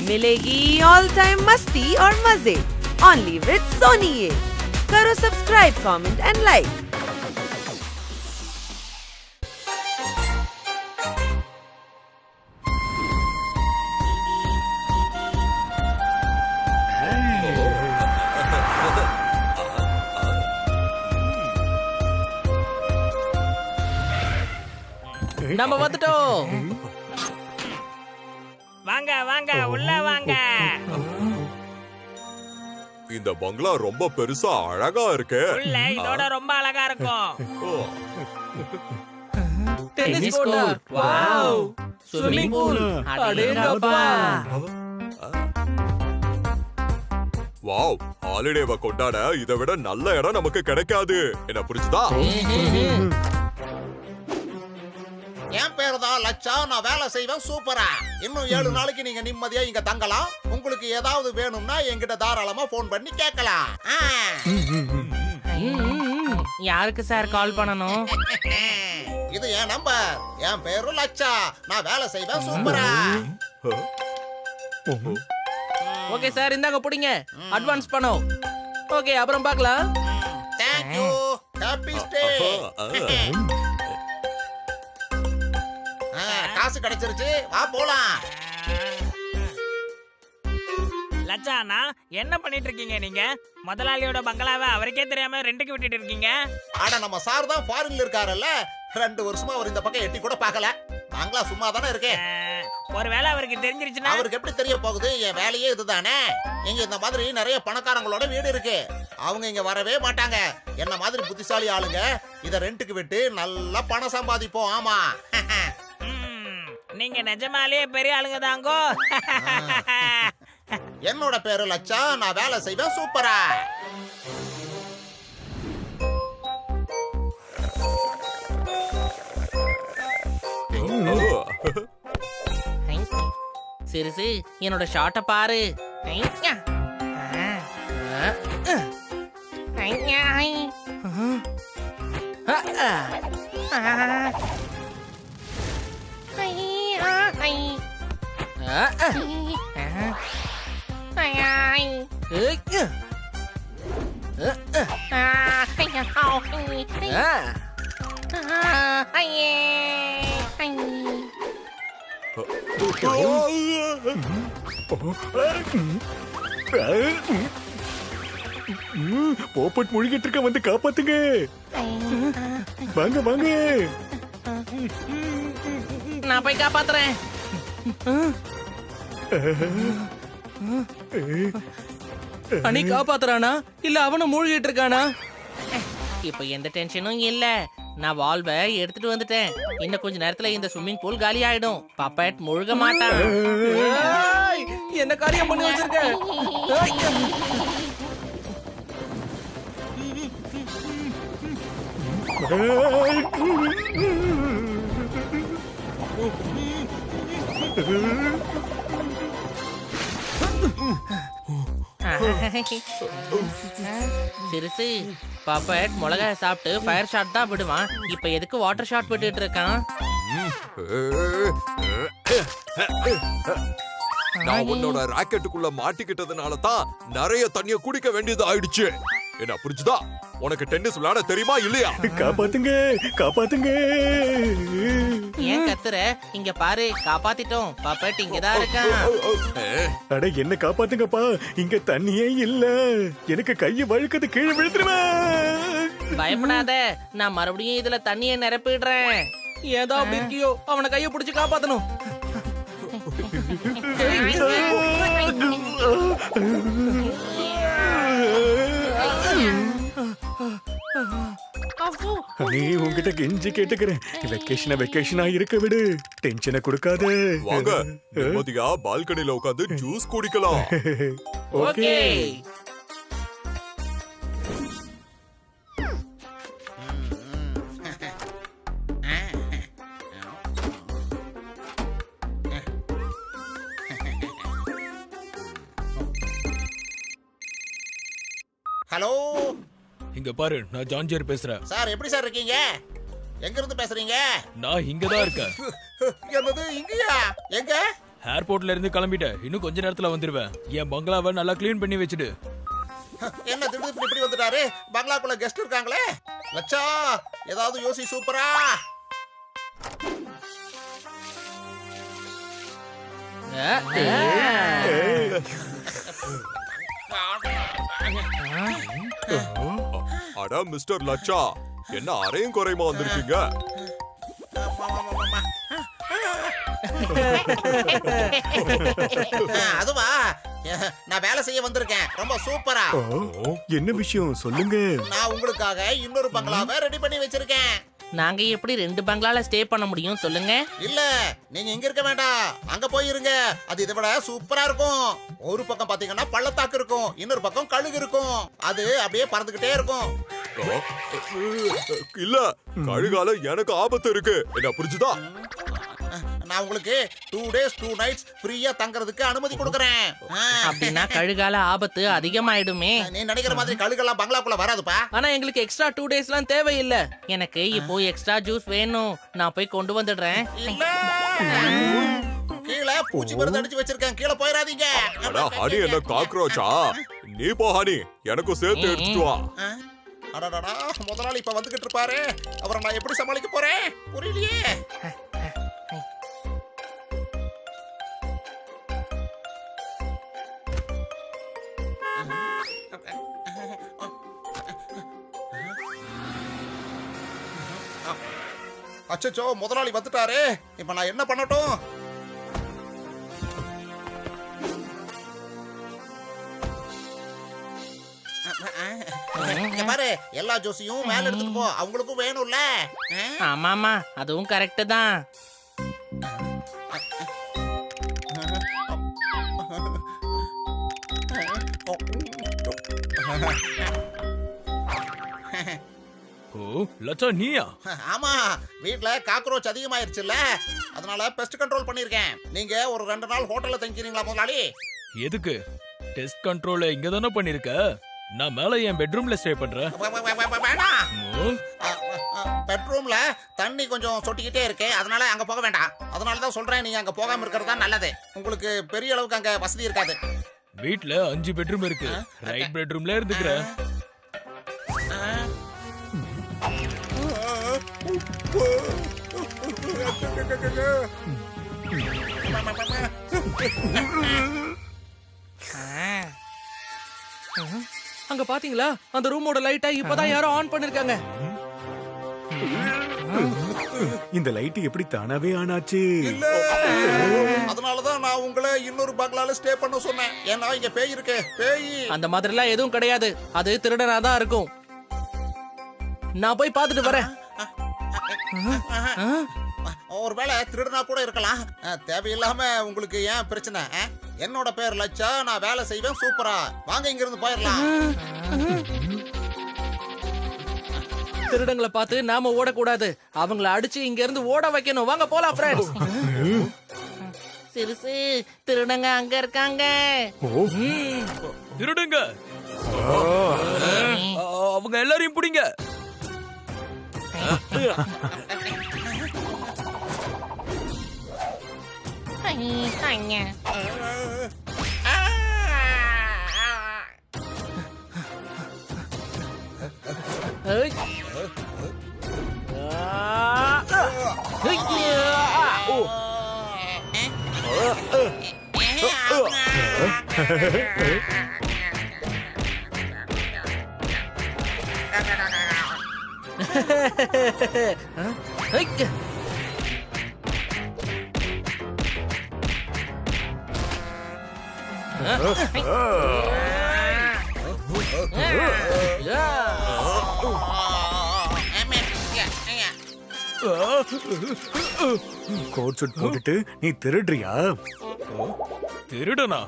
मिलेगी all time मस्ती और मजे ओनली विद सोनी। ये करो सब्सक्राइब, कमेंट एंड लाइक। நம்ம வந்துட்டோம். வாங்க வாங்க உள்ள வாங்க. இந்த பங்களா ரொம்ப பெருசா அழகா இருக்கு. உள்ள இதோட ரொம்ப அழகா இருக்கும். Tennis court. Wow. Swimming pool. அடேங்கப்பா. வாவ், ஹாலிடேவை கொண்டாட இதை விட நல்ல இடம் நமக்கு கிடைக்காது. என்ன புரிஞ்சுதா? என் பேரு தான் லட்சா. நான் வேலை செய்வேன் சூப்பரா. இன்னும் 7 நாளைக்கு நீங்க நிம்மதியா இங்க தங்கலாம். உங்களுக்கு ஏதாவது வேணும்னா என்கிட்ட தாராளமா போன் பண்ணி கேட்கலாம். யாருக்கு சார் கால் பண்ணணும்? இது என் நம்பர். என் பேரு லட்சா. நான் வேலை செய்வேன் சூப்பரா. ஓகே சார், இந்தாங்க புடிங்க. அட்வான்ஸ் பணம். ஓகே, அப்புறம் பார்க்கலாம். Thank you. Happy stay. காசு கிடைச்சிருச்சு, வா போலாம். லட்சானா என்ன பண்ணிட்டு இருக்கீங்க நீங்க? முதலாளியோட பங்களாவை அவருக்கே தெரியாம ரெண்டுக்கு விட்டுட்டு இருக்கீங்க. ஆனா நம்ம சார் தான் ஃபாரின்ல இருக்காருல்ல, 2 வருஷமா அவர் இந்த பக்கம் எட்டி கூட பார்க்கல. நாங்களா சும்மா தானே இருக்கேன். ஒருவேளை அவருக்கு தெரிஞ்சிருச்சுன்னா? அவருக்கு எப்படி தெரிய போகுது? என் வேலையே இதுதானே. இங்க இந்த மாதிரி நிறைய பணக்காரங்களோட வீடு இருக்கு. அவங்க இங்க வரவே மாட்டாங்க. என்ன மாதிரி புத்திசாலி ஆளுங்க இத ரெண்டுக்கு விட்டு நல்லா பணம் சம்பாதிப்போம். ஆமா. நீங்க நிஜமாலே பெரிய ஆளுங்க தாங்கோ. என்னோட பேரு லட்சா. நான் வேலை செய்வேன் சூப்பரா. சிறுசு, என்னோட ஷார்ட்ட பாரு. போப்பட் முழுகிட்டு இருக்க, வந்து காப்பாத்துங்க. வாங்க வாங்க. நான் போய் காப்பாத்துறேன். அனி காப்பாத்துறானா இல்ல அவனும் மூழ்கிட்டு இருக்கானா? இப்ப எந்த டென்ஷனும் இல்ல. நான் வால்வை எடுத்துட்டு வந்துட்டேன். இன்னும் கொஞ்ச நேரத்துல இந்த ஸ்விம்மிங் பூல் காலி ஆயிடும். பப்பட் முழுக மாட்டான். என்ன காரியம் பண்ணி வச்சிருக்க? சிறுசு, பப்பட் மிளகாய சாப்பிட்டு ஃபயர் ஷாட் தான் விடுவான். இப்ப எதுக்கு வாட்டர் ஷாட் விட்டுட்டு இருக்கான்? நான் உன்னோட ராக்கெட்டுக்குள்ள மாட்டிக்கிட்டதுனால தான் நிறைய தண்ணிய குடிக்க வேண்டியது ஆயிடுச்சு. என்ன புரிஞ்சுதா? உனக்கு டென்னிஸ் விளையாட தெரியுமா இல்லையா? காப்பாத்துங்க காப்பாத்துங்க. ஏன் கத்துற? இங்க பாரு, காப்பாத்திட்டோம். பப்பட் இங்கதான் இருக்கான். அட என்ன காப்பாத்துங்கப்பா, இங்க தண்ணியே இல்ல. எனக்கு கையை வழுக்குது, கீழே விழுந்துருவேன். பயப்படாத, நான் மறுபடியும் இதுல தண்ணியை நிரப்பிடுறேன். ஏதோ அப்படி இருக்கியோ, அவனை கையை பிடிச்சு காப்பாத்தணும். நீ உன்கிட்ட கெஞ்சி கேட்டுக்கிறேன், வெக்கேஷனா இருக்க விடு. டென்ஷனை கொடுக்காத. வாங்க, நிம்மதியா பால்கனில உட்கார்ந்து ஜூஸ் குடிக்கலாம். ஓகே. ஹலோ, இங்க பாரு, நான் ஜான்ஜியர் பேசுறேன். சார் எப்படி சார் இருக்கீங்க? எங்க இருந்து பேசுறீங்க? நான் இங்க தான் இருக்கேன். என்னது இங்கயா? எங்க? ஏர்போர்ட்ல இருந்து கிளம்பிட்டேன். இன்னும் கொஞ்ச நேரத்துல வந்துருவேன். என் பங்களாவை நல்லா க்ளீன் பண்ணி வச்சுடு. என்ன திடீர்னு இப்படி வந்துட்டாரு? பங்களாக்குள்ள கெஸ்ட் இருக்காங்களே. லட்சா, ஏதாவது யோசி சூப்பரா. அட மிஸ்டர் லட்சா, என்ன அரையும் குறையுமா வந்திருக்கீங்க? அதுவா, நான் வேலை செய்ய வந்திருக்கேன். ரொம்ப சூப்பரா. என்ன விஷயம் சொல்லுங்க. நான் உங்களுக்காக இன்னொரு பங்களாவை ரெடி பண்ணி வச்சிருக்கேன். நாங்க எப்படி 2 பங்களால ஸ்டே பண்ண முடியும் சொல்லுங்க? இல்ல, நீங்க இங்க இருக்க வேண்டாம், அங்க போயிருங்க. அது இதை விட சூப்பரா இருக்கும். ஒரு பக்கம் பாத்தீங்கன்னா பள்ளத்தாக்கு இருக்கும், இன்னொரு பக்கம் கழுகு இருக்கும். அது அப்படியே பறந்துகிட்டே இருக்கும். இல்ல, கழுகால எனக்கு ஆபத்து இருக்கு. என்ன புரிஞ்சுதா? நான் உங்களுக்கு 2 days 2 nights ஃப்ரீயா தங்கறதுக்கு அனுமதி கொடுக்கறேன். அப்படின்னா கழுகால ஆபத்து அதிகமாயிடுமே. நீ நினைக்கிற மாதிரி கழுகெல்லாம் பங்களாக்குள்ள வராதுப்பா. ஆனா எங்களுக்கு எக்ஸ்ட்ரா 2 டேஸ்லாம் தேவையில்லை. எனக்கு இப்போ எக்ஸ்ட்ரா ஜூஸ் வேணும். நான் போய் கொண்டு வந்துடுறேன். இல்ல, கீழே பூச்சி மருந்து அடிச்சு வச்சிருக்கேன், கீழே போயிடாதீங்க. அட ஹனி, என்ன காக்ரோச்சா? நீ போ ஹனி, எனக்கும் சேர்த்து எடுத்துட்டு வா. அடடடா, முதலாளி இப்ப வந்துகிட்டு இருப்பாரு. அவரை நான் எப்படி சமாளிக்க போறேன் புரியலையே. அச்சச்சோ, முதலாளி வந்துட்டாரு. இப்ப நான் என்ன பண்ணட்டும்? இங்க பாரு, எல்லா ஜூஸையும் மேல எடுத்துட்டு போ, அவங்களுக்கும் வேணும்ல. ஆமாமா, அதுவும் கரெக்ட் தான். ஓ, லட்சா நீயா? ஆமா, வீட்ல காக்ரோச் அதிகமாயிருச்சுல்ல, அதனால பெஸ்ட் கண்ட்ரோல் பண்ணிருக்கேன். நீங்க ஒரு 2 நாள் ஹோட்டல்ல தங்கிக்கிறீங்களா முதலாளி? எதுக்கு? டெஸ்ட் கண்ட்ரோல இங்க தானே பண்ணிருக்க. நான் மேல என் பெட்ரூம்ல ஸ்டே பண்றேன். வேணாம், பெட்ரூம்ல தண்ணி கொஞ்சம் சொட்டிக்கிட்டே இருக்கு, அதனால அங்க போக வேண்டாம். அதனால தான் சொல்றேன், நீங்க அங்க போகாம இருக்கிறது தான் நல்லது. உங்களுக்கு பெரிய அளவுக்கு அங்க வசதி இருக்காது. வீட்ல 5 பெட்ரூம் இருக்கு. ரைட் பெட்ரூம்ல இருந்துக்கிறேன். அங்க பாத்தீங்களா, அந்த ரூமோட லைட்டை இப்பதான் யாரோ ஆன் பண்ணிருக்காங்க. இந்த லைட் எப்படி தானாவே ஆனாச்சு? அதனாலதான் நான் உங்களை இன்னொரு பங்களால ஸ்டே பண்ண சொன்னேன். ஏன்னா இங்க பேய் இருக்கு, பேய். அந்த மாதிரிலாம் எதுவும் கிடையாது. அது திருடனா தான் இருக்கும். நான் போய் பார்த்துட்டு வரேன். ஒருவேளை திருடனா கூட இருக்கலாம். தேவையில்லாம உங்களுக்கு ஏன் பிரச்சனை? என்னோட பேர் லட்சா, நான் வேலை செய்வேன் சூப்பரா. வாங்க இங்க இருந்து போயிடலாம். திருடங்களை பார்த்து நாம ஓடக்கூடாது, அவங்கள அடிச்சு இங்க இருந்து ஓட வைக்கணும். வாங்க போலாம் ஃப்ரெண்ட்ஸ். சிறுசு, திருடங்க அங்க இருக்காங்க. திருடுங்க, அவங்க எல்லாரையும் பிடிங்க. கோட் சூட் போட்டுட்டு நீ திருடுறியா? திருடனா?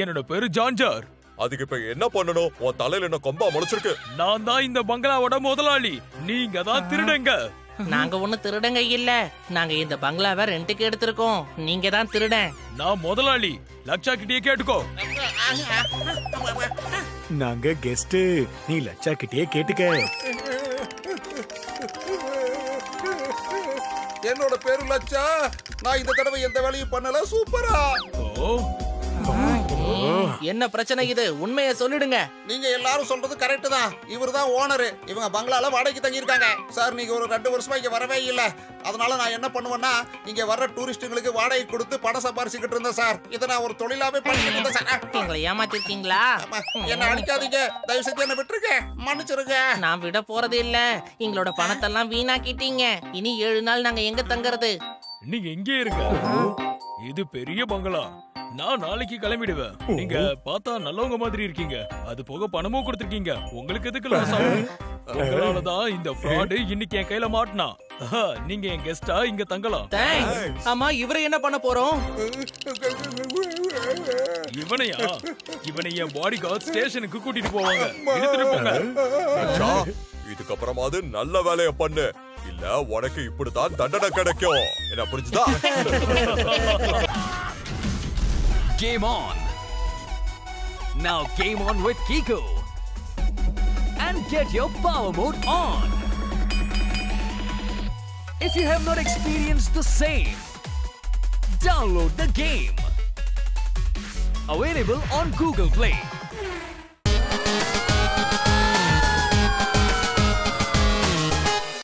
என்னோட பேரு ஜான்ஜார். அதுக்கு இப்ப என்ன பண்ணணும்? உன் தலையில என்ன கொம்பா முளைச்சிருக்கு? நான் தான் இந்த பங்களாவோட முதலாளி. நீங்க தான் திருடுங்க. நாங்க ஒண்ணு திருடங்க இல்ல, நாங்க இந்த பங்களாவை ரெண்டுக்கு எடுத்திருக்கோம். நீங்க தான் திருடன். நான் முதலாளி. லட்சா கிட்டே கேட்டுக்கோ. நாங்க கெஸ்ட், நீ லட்சா கிட்டே கேட்டுக்க. என்னோட பேரு லட்சா. நான் இந்த தடவை எந்த வேலையும் பண்ணல. சூப்பரா. ஓ என்ன பிரச்சனை இது? உண்மையை சொல்லிடுங்க. நீங்க எல்லாரும் சொல்றது கரெக்ட் தான். இவர்தான் ஓனர். இவங்க பங்களால வாடகைக்கு தங்கி இருக்காங்க. சார் நீங்க ஒரு 2 வருஷமா இங்க வரவே இல்ல. அதனால நான் என்ன பண்ணுவேன்னா இங்க வர்ற டூரிஸ்டுங்களுக்கு வாடகை கொடுத்து பணம் சம்பாரிச்சுக்கிட்டு இருந்தேன் சார். இதை நான் ஒரு தொழிலாவே பண்ணிக்கிட்டு இருந்தேன் சார். எங்களை ஏமாத்திருக்கீங்களா? ஆமா, என்ன அடிக்காதீங்க. தயவு செஞ்சு என்ன விட்டுருங்க. மன்னிச்சிருங்க. நான் விட போறது இல்ல. எங்களோட பணத்தெல்லாம் வீணாக்கிட்டீங்க. இனி 7 நாள் நாங்க எங்க தங்கறது? நீங்க எங்கே இருங்க? இது பெரிய பங்களா. நான் நாளைக்கு கிளம்பிடுவேன். நீங்க பார்த்தா நல்லவங்க மாதிரி இருக்கீங்க. அது போக பணமும் கொடுத்திருக்கீங்க. உங்களுக்கு எதுக்கு லாஸ் ஆகும்? உங்களாலதான் இந்த ஃப்ராட் இன்னைக்கு என் கையில மாட்டினா. நீங்க என் கெஸ்டா இங்க தங்கலாம். தேங்க்ஸ். ஆமா, இவரை என்ன பண்ண போறோம்? இவனையா? இவனை என் பாடி கார்டு ஸ்டேஷனுக்கு கூட்டிட்டு போவாங்க. எடுத்துட்டு போங்க. லட்சா, இதுக்கப்புறமாவது நல்ல வேலைய பண்ணு. இல்ல உனக்கு இப்படிதான் தண்டனை கிடைக்கும். என்ன புரிஞ்சுதா? Game on! Now game on with Kiko! And get your power mode on! If you have not experienced the same, download the game! Available on Google Play.